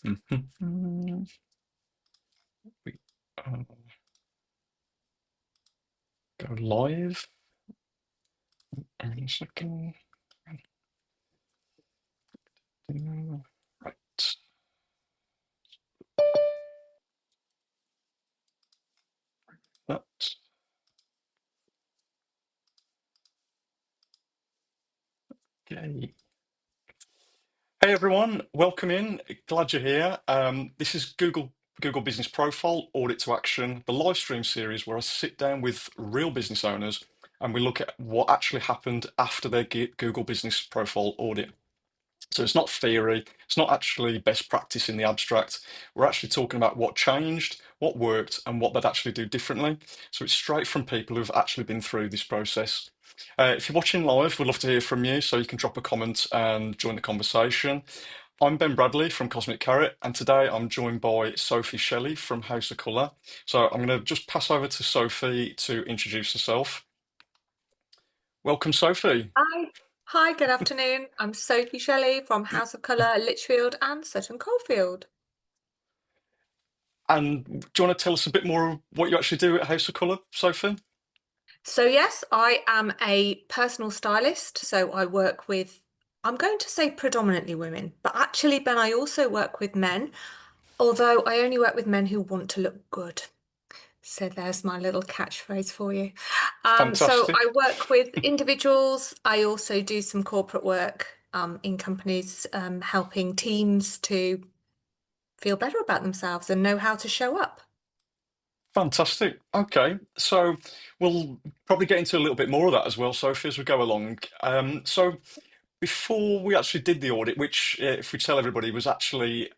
Mhm. We go live in a second. Right. That's okay. Hey everyone, welcome in. Glad you're here. This is Google Business Profile Audit to Action, the live stream series where I sit down with real business owners and we look at what actually happened after their Google Business Profile audit. So it's not theory, it's not actually best practice in the abstract. We're actually talking about what changed, what worked, and what they'd actually do differently. So it's straight from people who've actually been through this process. If you're watching live, we'd love to hear from you, so you can drop a comment and join the conversation. I'm Ben Bradley from Cosmic Carrot, and today I'm joined by Sophie Shelley from House of Colour. So I'm going to just pass over to Sophie to introduce herself. Welcome, Sophie. Hi. Hi, good afternoon. I'm Sophie Shelley from House of Colour, Lichfield and Sutton Coldfield. And do you want to tell us a bit more what you actually do at House of Colour, Sophie? So yes, I am a personal stylist. So I work with, I'm going to say predominantly women, but actually, Ben, I also work with men, although I only work with men who want to look good. So there's my little catchphrase for you. So Fantastic. I work with individuals. I also do some corporate work in companies, helping teams to feel better about themselves and know how to show up. Fantastic. Okay. So we'll probably get into a little bit more of that as well, Sophie, as we go along. So before we actually did the audit, which, if we tell everybody, was actually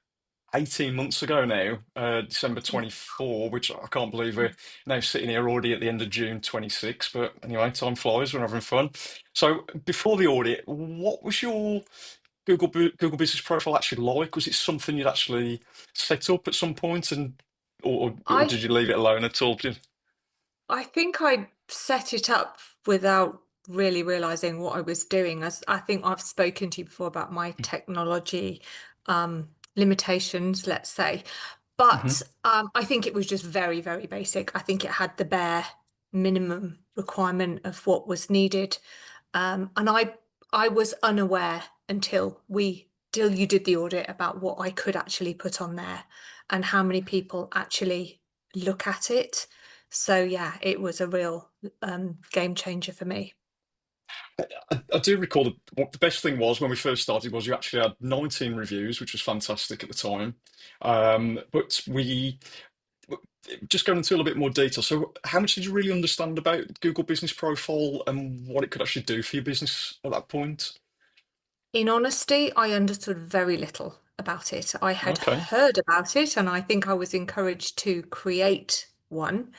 18 months ago now, December Yeah. 24, which I can't believe we're now sitting here already at the end of June 26. But anyway, time flies, we're having fun. So before the audit, what was your Google Business Profile actually like? Was it something you'd actually set up at some point, and or I did you leave it alone at all? I think I set it up without really realizing what I was doing. As I think I've spoken to you before about my technology limitations, let's say. Hmm. But I think it was just very, very basic. I think it had the bare minimum requirement of what was needed. And I was unaware till you did the audit about what I could actually put on there and how many people actually look at it. So yeah, it was a real game changer for me. I do recall what the best thing was when we first started was you actually had 19 reviews, which was fantastic at the time. But we just going into a little bit more detail. So, how much did you really understand about Google Business Profile and what it could actually do for your business at that point? In honesty, I understood very little about it. I had Okay. heard about it, and I think I was encouraged to create one.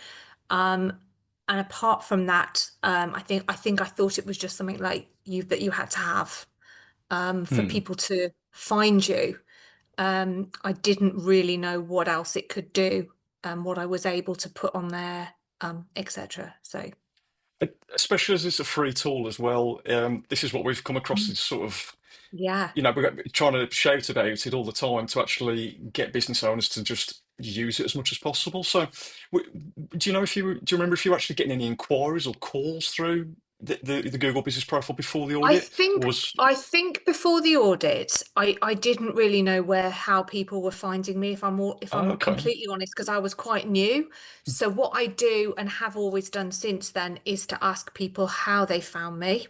Um, and apart from that, I think I thought it was just something like you that you had to have for Hmm. people to find you. I didn't really know what else it could do, what I was able to put on there, etc. So Especially as it's a free tool as well. This is what we've come across as sort of, yeah. we're trying to shout about it all the time to actually get business owners to just use it as much as possible. So, do you know if do you remember if you were actually getting any inquiries or calls through the Google Business Profile before the I audit? Or think was, I think before the audit, I didn't really know how people were finding me, if oh, I'm okay. completely honest, because I was quite new. So what I do and have always done since then is to ask people how they found me.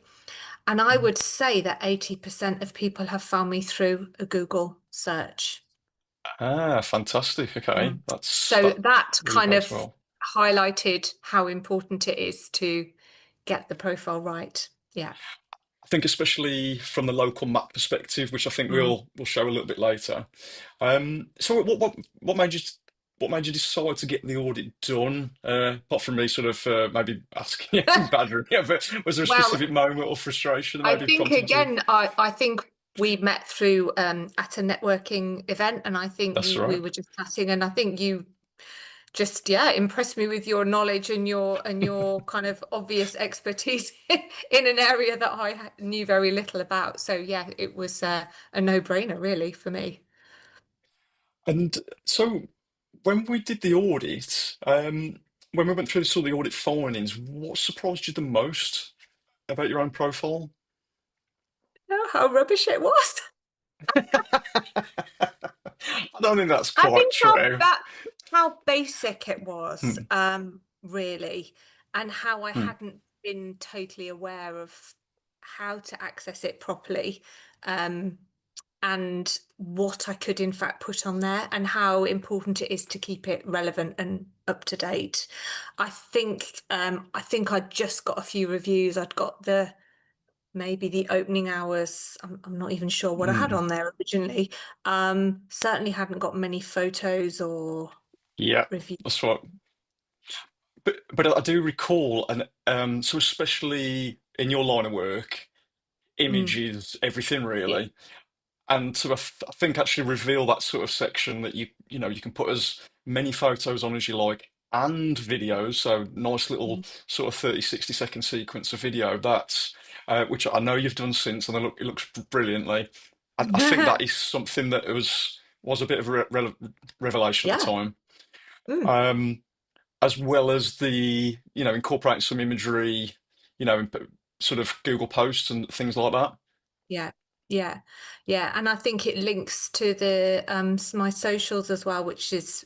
And I would say that 80% of people have found me through a Google search. Ah, fantastic. Okay, So that that really kind bodes of well. highlighted how important it is to get the profile right. Yeah. I think especially from the local map perspective, which I think Mm. we'll show a little bit later. So what made you decide to get the audit done? Apart from me sort of maybe asking you badgering you, but was there a Well, specific moment or frustration that I maybe think prompted you? again, I think we met through at a networking event, and I think That's you we right. were just chatting, and I think you just impressed me with your knowledge and your kind of obvious expertise in an area that knew very little about. So yeah, it was a no-brainer really for me. And so when we did the audit, when we went through sort of the audit findings, what surprised you the most about your own profile? Oh, how rubbish it was. I don't think that's I quite think true. how basic it was, Hmm, really, and how I hmm, hadn't been totally aware of how to access it properly, um, and what I could in fact put on there, and how important it is to keep it relevant and up to date. I think I'd just got a few reviews. I'd got the maybe the opening hours. I'm not even sure what I had hmm. on there originally. Certainly hadn't got many photos or Yeah, reviews. that's right. But I do recall, and so especially in your line of work, Mm, images, everything yeah. really. And to I think actually reveal that sort of section that you can put as many photos on as you like and videos, so nice little Mm. sort of 30, 60 second sequence of video. That's which I know you've done since, and it looks brilliantly. I think that is something that was a bit of a revelation at the Yeah. time. Mm. Um, as well as the incorporating some imagery, in sort of Google posts and things like that. Yeah. Yeah. Yeah. And I think it links to the my socials as well, which is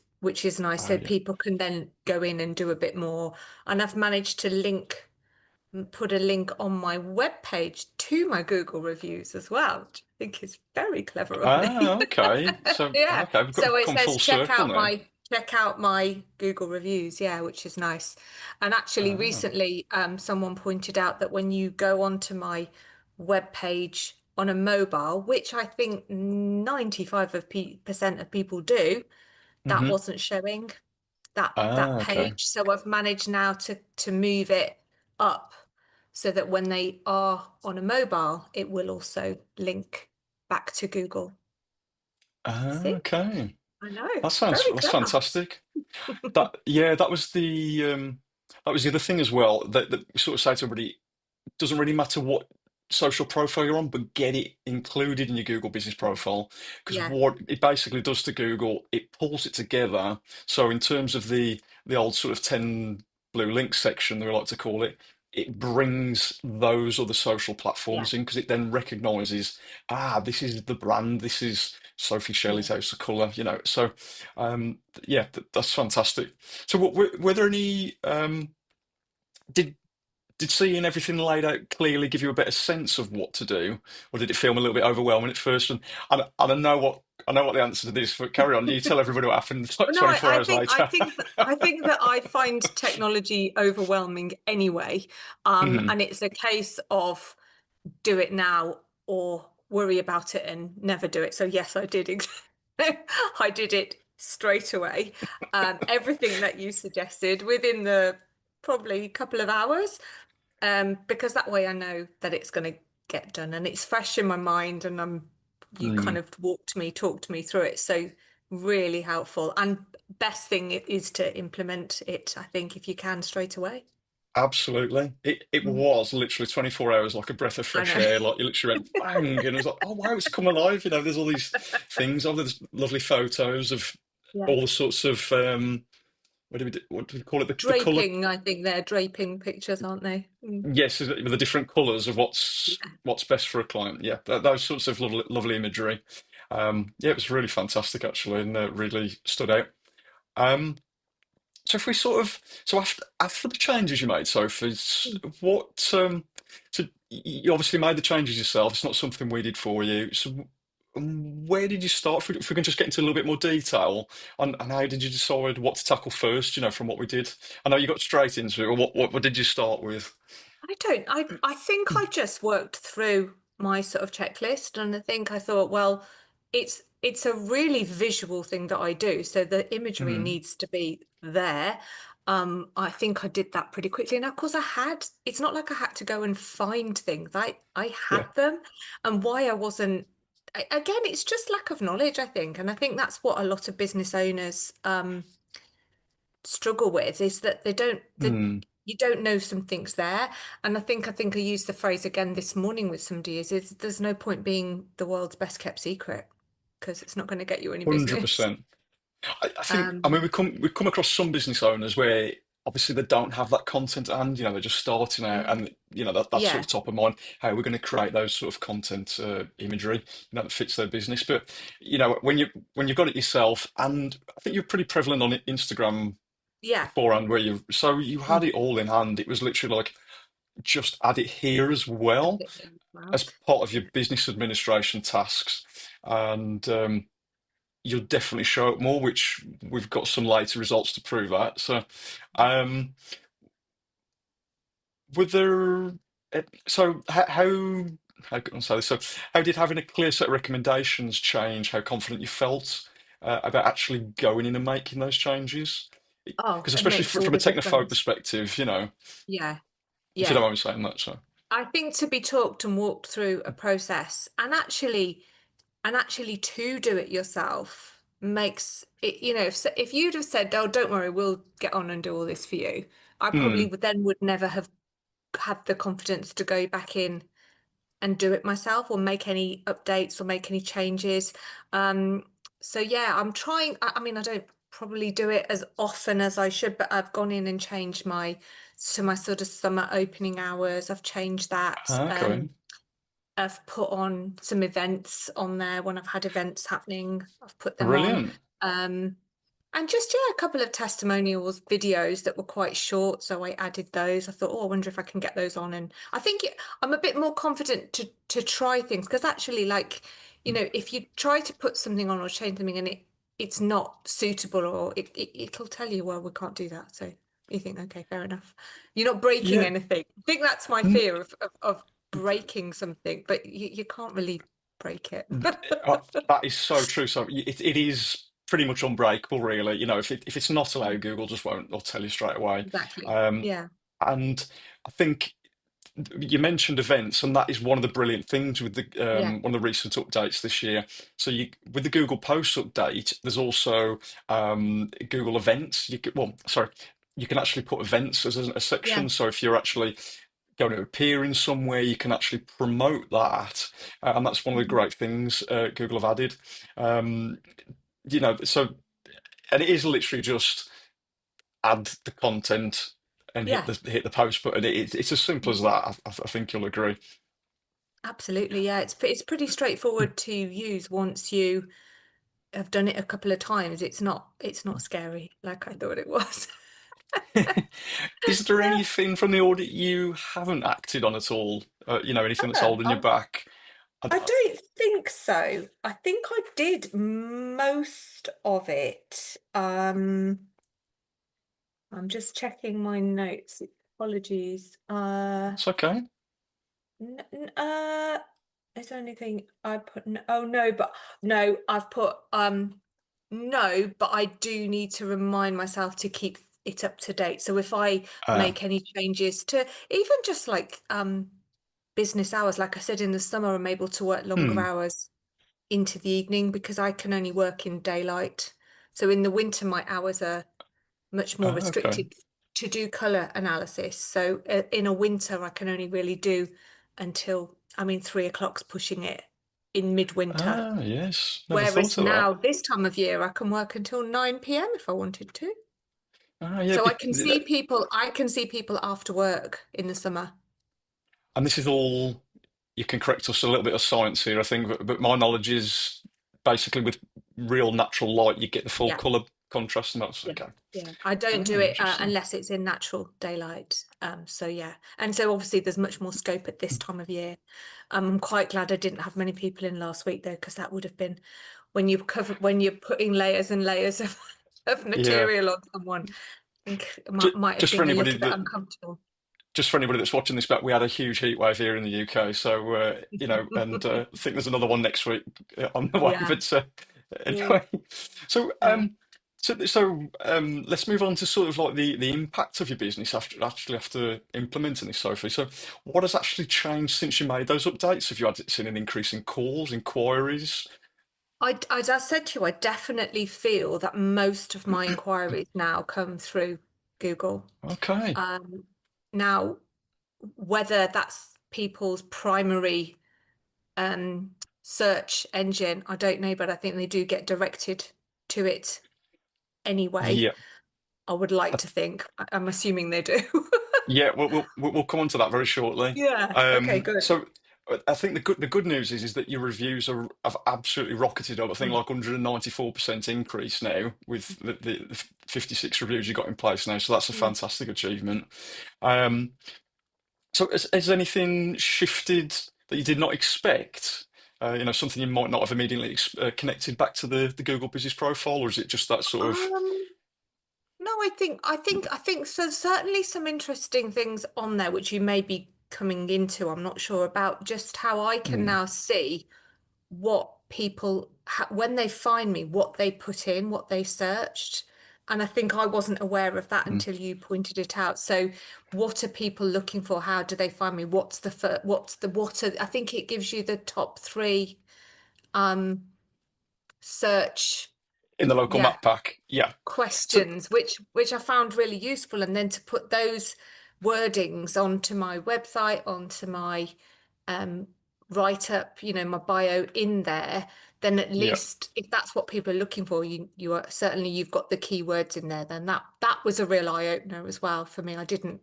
nice. Oh So yeah. people can then go in and do a bit more. And I've managed to put a link on my webpage to my Google reviews as well, which I think is very clever of me. Ah, okay. So, Yeah. okay, we've got So it come says full circle now. check out my Google reviews, yeah, which is nice. And actually Ah, recently someone pointed out that when you go onto my webpage on a mobile, which I think 95% of people do, that hmm. wasn't showing that Ah, okay. page. So I've managed now to move it up so that when they are on a mobile, it will also link back to Google. Ah, See? okay. I know. Very That's clever. fantastic. Yeah, that was the other thing as well that we sort of say to everybody. Doesn't really matter what social profile you're on, but get it included in your Google business profile. Because Yeah. what it basically does to Google, it pulls it together. So in terms of the old sort of 10 blue links section, that we like to call it, it brings those other social Yeah. platforms in because it then recognizes, this is the brand, this is Sophie Shelley's Yeah. House of Colour, So yeah, that's fantastic. So were there any did did seeing everything laid out clearly give you a better sense of what to do, or did it feel a little bit overwhelming at first? And I know what the answer to this, but carry on. You tell everybody what happened like Well, no, 24 hours later. I think that I find technology overwhelming anyway. Mhm. And it's a case of do it now or worry about it and never do it. So yes, I did. I did it straight away. Everything that you suggested within the probably couple of hours, because that way I know that it's going to get done and it's fresh in my mind, and you kind Mm, of talked me through it. So really helpful. And best thing is to implement it, I think, if you can straight away. absolutely. It Mm. was literally 24 hours like a breath of I fresh know. air. Like you literally went bang, and it was like, oh wow, it's come alive. There's all these things. There's lovely photos of Yeah. all the sorts of what do we call it? The colour. Draping, I think they're draping pictures, aren't they? Mm. Yes, with the different colours of Yeah. what's best for a client. Yeah, those sorts of lovely imagery. Yeah, it was really fantastic actually, and really stood out. Um, so if we sort of after the changes you made, Sophie, Mm. what so you obviously made the changes yourself. It's not something we did for you. So where did you start? If we can just get into a little bit more detail on how did you decide what to tackle first? From what we did. I know you got straight into it. Or what did you start with? I don't. I think I just worked through my sort of checklist, and I think I thought, well, it's a really visual thing that I do, so the imagery Mhm. needs to be there. I think I did that pretty quickly, and of course I had. It's not like I had to go and find things. I had Yeah. them, and why I wasn't. Again, it's just lack of knowledge, I think, and I think that's what a lot of business owners struggle with, is that Mm. you don't know something's there. And I think I used the phrase again this morning with somebody is there's no point being the world's best kept secret. because it's not going to get you any business. 100%. I think, I mean, Um, we come across some business owners where obviously they don't have that content and, they're just starting out mm, and, that's sort yeah, of top of mind, how we're going to create those sort of content imagery, that fits their business. But, when you've got it yourself, and I think you're pretty prevalent on Instagram yeah, beforehand where you had mm, it all in hand. It was literally like, just add it here as a well bit as well. as part of your business administration tasks. And, you'll definitely show up more, which we've got some later results to prove that. So, um, were there, so how can I say this? So, how did having a clear set of recommendations change how confident you felt about actually going in and making those changes? Oh, Because it especially makes all from a the technophobe difference. perspective, Yeah, if you don't yeah. mind me saying that, so. I think to be talked and walked through a process and actually to do it yourself makes it, if you'd have said, "Oh, don't worry, we'll get on and do all this for you," I probably Hmm. would never have had the confidence to go back in and do it myself or make any updates or make any changes. Um, so yeah, I'm trying. I mean, I don't probably do it as often as I should, but I've gone in and changed my sort of summer opening hours. I've changed that. Okay. I've put on some events on there when I've had events happening. I've put them on. Brilliant. Um, and just, yeah, a couple of testimonials videos that were quite short. So I added those. I thought, oh, I wonder if I can get those on. And I think I'm a bit more confident to try things because actually, like, if you try to put something on or change something and it's not suitable or it'll tell you, well, we can't do that. So you think, okay, fair enough. You're not breaking Yeah. anything. I think that's my N- fear of breaking something, but you can't really break it. Uh, That is so true. So it is pretty much unbreakable, really. If it's not allowed, Google just won't. They'll tell you straight away. Exactly. Um, Yeah. and I think you mentioned events, and that is one of the brilliant things with the Yeah. one of the recent updates this year. So with the Google Posts update, there's also Google Events. Sorry, you can actually put events as a Yeah. section. So if you're actually going to appear in somewhere, you can actually promote that, and that's one of the Mhm. great things Google have added. Um, so and it is literally just add the content and Yeah. hit the post button. It's as simple as that. I think you'll agree. Absolutely, yeah. It's pretty straightforward to use once you have done it a couple of times. It's not scary like I thought it was. Is there anything from the audit you haven't acted on at all? Anything that's Yeah, holding you back? I don't think so. I think I did most of it. I'm just checking my notes. Apologies. It's okay. N n is there anything I put? Oh no, but no, I've put no, but I do need to remind myself to keep it up to date. So if I Uh, make any changes to even just like business hours, like I said, in the summer, I'm able to work longer hmm. hours into the evening because I can only work in daylight. So in the winter, my hours are much more Okay. restricted to do color analysis. So in a winter, I can only really do until, I mean, 3 o'clock's pushing it in midwinter. Ah, yes. Never Whereas thought of that. now, this time of year, I can work until 9 p.m. if I wanted to. Ah, yeah. So I can see people after work in the summer. And this is all, you can correct us a little bit of science here, I think, but my knowledge is basically with real natural light, you get the full Yeah. colour contrast, and that's Yeah, okay. yeah. I don't Ah, do it interesting. unless it's in natural daylight. So yeah, and so obviously there's much more scope at this time of year. I'm quite glad I didn't have many people in last week though, because that would have been when you're putting layers and layers of of Yeah. material on someone. I think it might, Just, might have just for been a anybody little bit that uncomfortable. just for anybody that's watching this back, we had a huge heat wave here in the UK, so and I think there's another one next week on the way. Yeah. But Mm. anyway, so Yeah. let's move on to sort of like the impact of your business after implementing this, Sophie. So, what has actually changed since you made those updates? Have you seen an increase in calls, inquiries? As I said to you, I definitely feel that most of my inquiries now come through Google. Okay. Um, Now, whether that's people's primary search engine. I don't know, but I think they do get directed to it anyway. Yeah. I would like I to think. I'm assuming they do. Yeah, we'll come on to that very shortly. Yeah. Okay, good. So I think the good news is that your reviews have absolutely rocketed up. I think Mm. like 194% increase now with the 56 reviews you got in place now. So that's a Mm. fantastic achievement. Um, so has anything shifted that you did not expect? Something you might not have immediately connected back to the Google Business Profile, or is it just that sort of? Um, no, I think so. Certainly some interesting things on there which you may be coming into. I'm not sure about just how I can Mm, now see what people when they find me, what they put in, what they searched. And I think I wasn't aware of that mm. until you pointed it out. So, what are people looking for? How do they find me? I think it gives you the top three um search, In the local yeah, map pack, yeah. So questions, which I found really useful. And then to put those wordings onto my website, onto my um, write up, my bio in there, then at yeah. least if that's what people are looking for, you are certainly you've got the keywords in there. Then that was a real eye opener as well for me. I didn't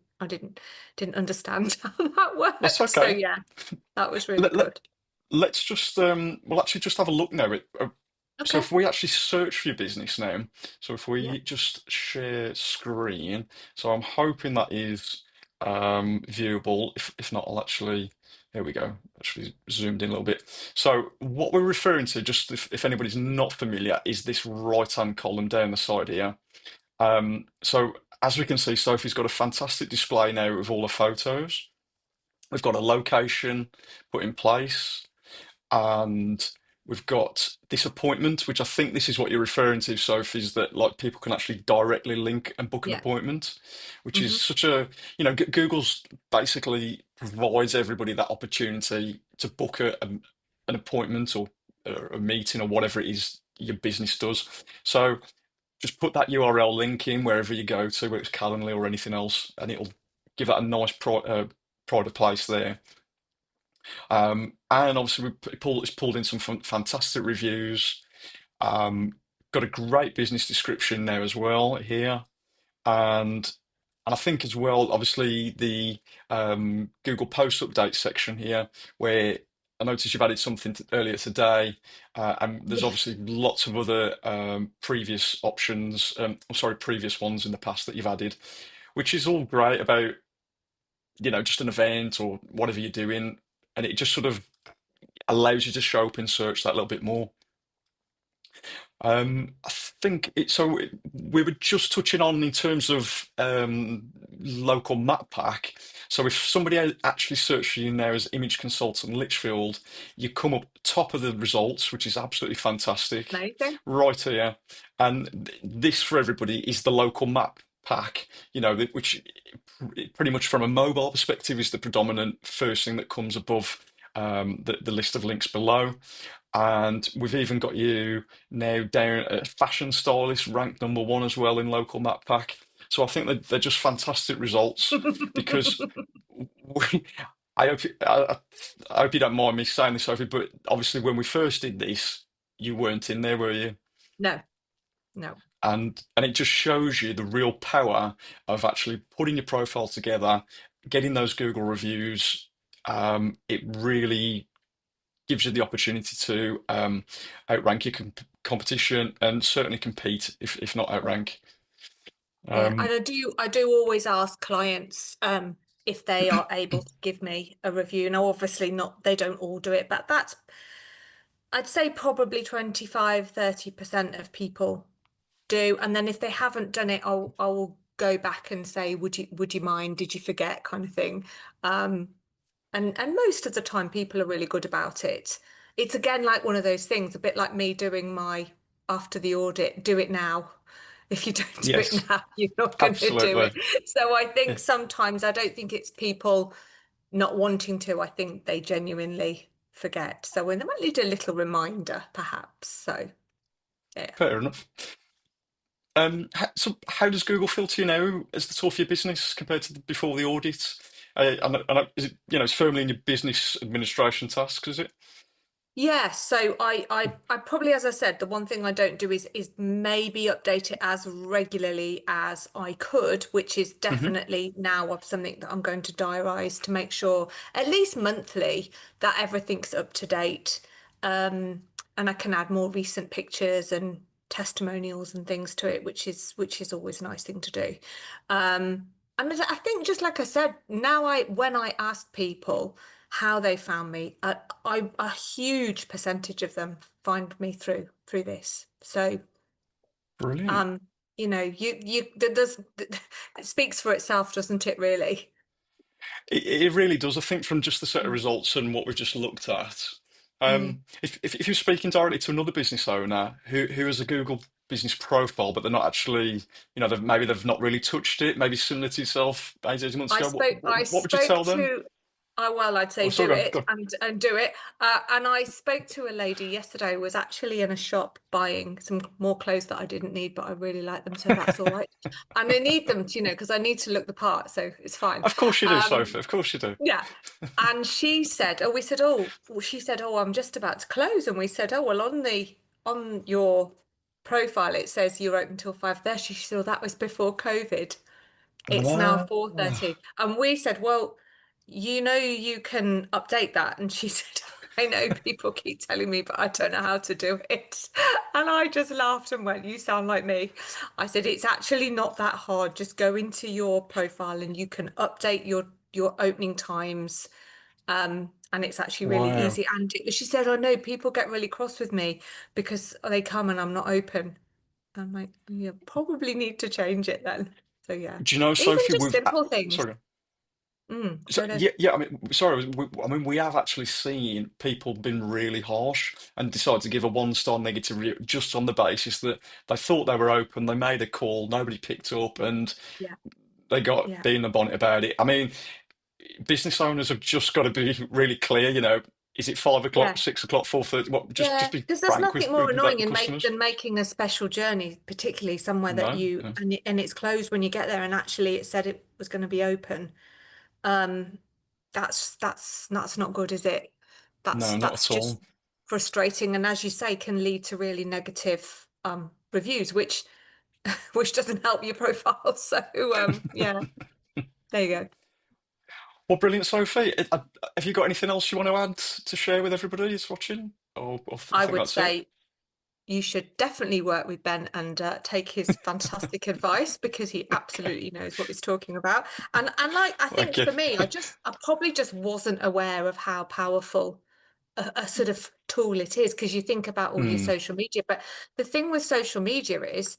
understand how that That's worked. So okay. yeah, that was really Let, let, good. let's just we'll actually just have a look now. So Okay. if we actually search for your business now, so if Yeah. we just share screen, so I'm hoping that is viewable. If not, I'll actually there we go. Actually zoomed in a little bit. So what we're referring to, just if anybody's not familiar, is this right-hand column down the side here. So as we can see, Sophie's got a fantastic display now of all the photos. We've got a location put in place, and we've got this appointment, which I think this is what you're referring to, Sophie, is that like people can actually directly link and book an Yeah. appointment, which is Hmm. such a, Google's basically provides everybody that opportunity to book an appointment or a meeting or whatever it is your business does. So just put that URL link in wherever you go to, whether it's Calendly or anything else, and it'll give that a nice pride of place there. And obviously, it's pulled in some fantastic reviews. Um, got a great business description there as well here, and I think as well, obviously the Google Post update section here, where I noticed you've added something earlier today, and there's Yeah. obviously lots of other previous options, sorry, previous ones in the past that you've added, which is all great about, just an event or whatever you're doing, and it just sort of allows you to show up in search that little bit more. I think we were just touching on in terms of local map pack. So if somebody actually searched for you now as image consultant Lichfield, you come up top of the results, which is absolutely fantastic, Amazing. right here. And this for everybody is the local map pack, which pretty much from a mobile perspective is the predominant first thing that comes above the list of links below. And we've even got you now down at fashion stylist, ranked number one as well in local map pack. So I think that they're just fantastic results because we, I hope you don't mind me saying this, Sophie, but obviously when we first did this, you weren't in there, were you? No, no. And it just shows you the real power of actually putting your profile together, getting those Google reviews. It really gives you the opportunity to outrank your competition and certainly compete, if not outrank. Yeah, and Um, I do always ask clients if they are able to give me a review. Now, obviously not, they don't all do it, but that's I'd say probably 25-30% of people do. And then if they haven't done it, I'll go back and say, would you mind? Did you forget? Kind of thing. Um, and most of the time people are really good about it. It's again like one of those things, a bit like me doing my after the audit, do it now. If you don't do it yes, now, you're not going to do absolutely. it. So I Yeah, think sometimes I don't think it's people not wanting to. I think they genuinely forget. So when they might need a little reminder, perhaps. So yeah. fair enough. So how does Google filter you now as the tool for your business compared to before the audit? Is it, it's firmly in your business administration tasks, is it? Yeah, so I probably, as I said, the one thing I don't do is maybe update it as regularly as I could, which is Hmm. definitely now of something that I'm going to diarise to make sure at least monthly that everything's up to date. Um, and I can add more recent pictures and testimonials and things to it, which is always a nice thing to do. And I think just like I said, now I when I ask people how they found me. A huge percentage of them find me through this. So, Brilliant. um, there's it speaks for itself, doesn't it, really? It really does. I think from just the set of Mm. results and what we've just looked at, Mm. if you're speaking directly to another business owner who has a Google business profile, but they're not actually, maybe they've not really touched it, maybe similar to yourself 18 months I ago, spoke I what would you spoke tell them? to well, I'd Oh, say sorry, do go on, it go on. and do it. And I spoke to a lady yesterday who was actually in a shop buying some more clothes that I didn't need, but I really like them, so that's all right. And I need them to, because I need to look the part, so it's fine. Of course you do, Um, Sophie. Of course you do. Yeah. And she said, oh, we said, oh, well, she said, oh, I'm just about to close. And we said, oh, well, on your profile, it says you're open till 5:30. She said, oh, that was before COVID. It's now Wow. 4:30. And we said, well, you can update that. And she said, I know people keep telling me, but I don't know how to do it. And I just laughed and went, you sound like me. I said, it's actually not that hard. Just go into your profile and you can update your opening times. And it's actually really Wow. easy. And she said, I know people get really cross with me because they come and I'm not open. I'm like, you probably need to change it then. So yeah, Do you know, even Sophie, just we've simple things. sorry. So No, no, yeah, yeah. I mean, sorry. I mean, we have actually seen people been really harsh and decide to give a one-star negative review just on the basis that they thought they were open, they made a call, nobody picked up, and yeah, they got yeah, bee in the bonnet about it. I mean, business owners have just got to be really clear. Is it 5 o'clock, yeah, 6 o'clock, 4:30? What? Just yeah. be Because there's frank nothing with more with, that, annoying with in make customers. than making a special journey, particularly somewhere that No, you no, and it's closed when you get there, and actually it said it was going to be open. Um, that's not good, is it? no, not That's at just all. frustrating, and as you say, can lead to really negative reviews, which doesn't help your profile. So yeah, there you go. Well, brilliant, Sophie. Have you got anything else you want to add to share with everybody who's watching? I I think would that's it. say you should definitely work with Ben and take his fantastic advice because he absolutely knows what he's talking about. And like I think Thank you. for me, I probably just wasn't aware of how powerful a sort of tool it is because you think about all your Hmm. social media, but the thing with social media is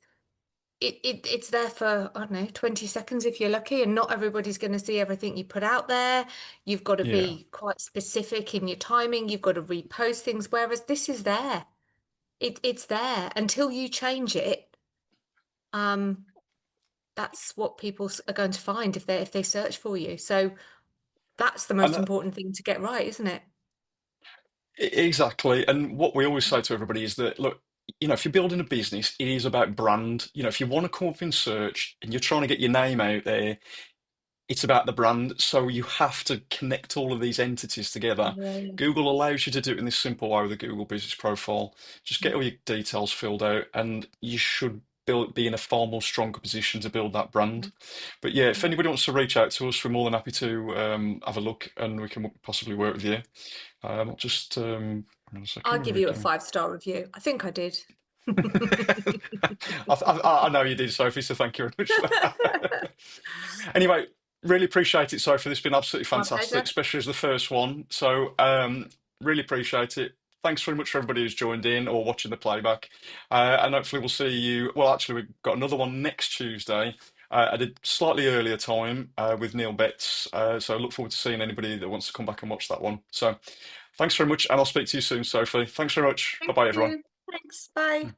it's there for, I don't know, 20 seconds if you're lucky, and not everybody's going to see everything you put out there. You've got to Yeah. be quite specific in your timing. You've got to repost things, whereas this is there. It's there until you change it. Um, that's what people are going to find if they search for you. So that's the And most important thing to get right, isn't it? exactly. And what we always say to everybody is that, look, if you're building a business, it is about brand. If you want to come up in search and you're trying to get your name out there, it's about the brand. So you have to connect all of these entities together. Yeah. Google allows you to do it in this simple way with a Google Business Profile. Just get Yeah. all your details filled out, and you should be in a far more stronger position to build that brand. But yeah, if Yeah. anybody wants to reach out to us, we're more than happy to have a lok, and we can possibly work with you. I'll just hang on a I'll second. Where give we you a go? 5-star review. I think I did. I know you did, Sophie. So thank you very much for that. Anyway, really appreciate it, Sophie. This has been absolutely My fantastic, pleasure. especially as the first one. So really appreciate it. Thanks very much for everybody who's joined in or watching the playback. And hopefully we'll see you. Well, actually, we've got another one next Tuesday at a slightly earlier time with Neil Betts. So I look forward to seeing anybody that wants to come back and watch that one. So thanks very much, and I'll speak to you soon, Sophie. Thanks very much. Bye Thank bye, everyone. you. Thanks. Bye.